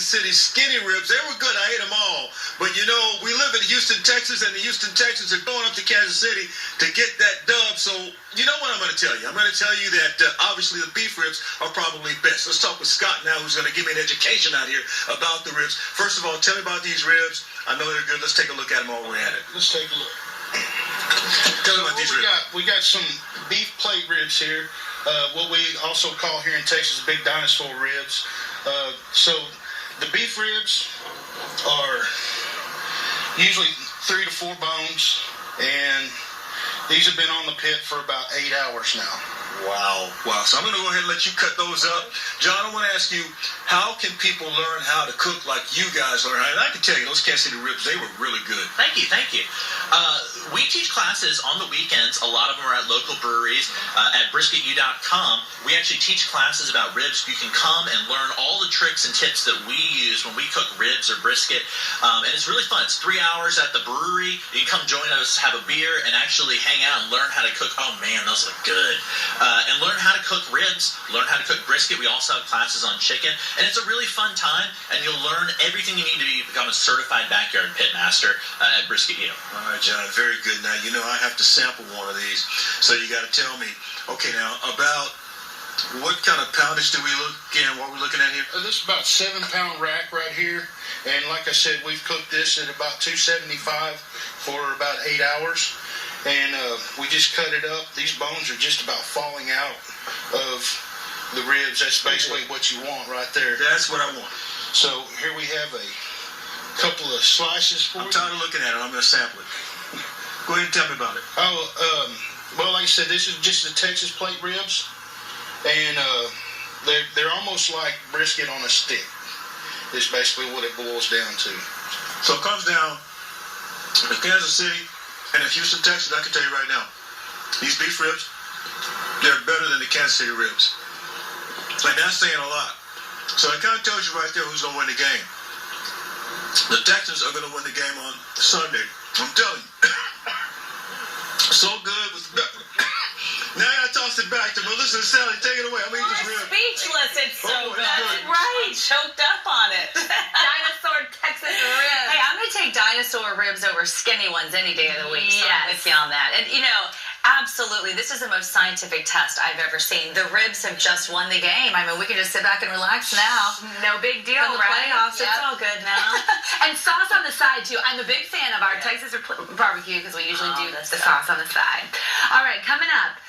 City skinny ribs. They were good. I ate them all. But, you know, we live in Houston, Texas, and the Houston Texans are going up to Kansas City to get that dub. So, you know what I'm going to tell you? I'm going to tell you that, obviously, the beef ribs are probably best. Let's talk with Scott now, who's going to give me an education out here about the ribs. First of all, tell me about these ribs. I know they're good. Let's take a look at them while we're at it. Let's take a look. Tell me about these ribs. We got some beef plate ribs here. What we also call here in Texas big dinosaur ribs. So the beef ribs are usually 3 to 4 bones, and these have been on the pit for about 8 hours now. Wow. So I'm going to go ahead and let you cut those up. John, I want to ask you, how can people learn how to cook like you guys learn? And I can tell you, those Kansas City ribs, they were really good. Thank you. We teach classes on the weekends. A lot of them are at local breweries. At BrisketU.com, we actually teach classes about ribs. You can come and learn all the tricks and tips that we use when we cook ribs or brisket. And it's really fun. It's 3 hours at the brewery. You can come join us, have a beer, and actually hang out and learn how to cook. Oh, man, those look good. And learn how to cook ribs, learn how to cook brisket. We also have classes on chicken. And it's a really fun time, and you'll learn everything you need to become a certified backyard pit master at Brisket U. All right, John, very good. Now, you know, I have to sample one of these, so you got to tell me, okay, now, about what kind of poundage do we look at, what we're looking at here? This is about 7-pound rack right here. And like I said, we've cooked this at about 275 for about 8 hours. And we just cut it up. These bones are just about falling out of the ribs. That's basically what you want right there. That's what I want. So here we have a couple of slices for you. I'm tired of looking at it. I'm going to sample it. Go ahead and tell me about it. Well, like I said, this is just the Texas plate ribs. And they're almost like brisket on a stick. It's basically what it boils down to. So it comes down to Kansas City and in Houston, Texas. I can tell you right now, these beef ribs, they're better than the Kansas City ribs. And that's saying a lot. So it kind of tells you right there who's going to win the game. The Texans are going to win the game on Sunday. I'm telling you. So good with now I toss it back to Melissa and Sally. Take it away. I'm eating this rib. Speechless. It's so good. Good. Right. Choked up on it. Dinosaur Texas ribs. Hey, I'm going to take dinosaur ribs over skinny ones any day of the week. So I'm with you on that. And, you know, absolutely, this is the most scientific test I've ever seen. The ribs have just won the game. I mean, we can just sit back and relax now. No big deal, From the right? playoffs, it's all good now. And sauce on the side, too. I'm a big fan of our Texas barbecue because we usually do the the sauce on the side. All right, coming up.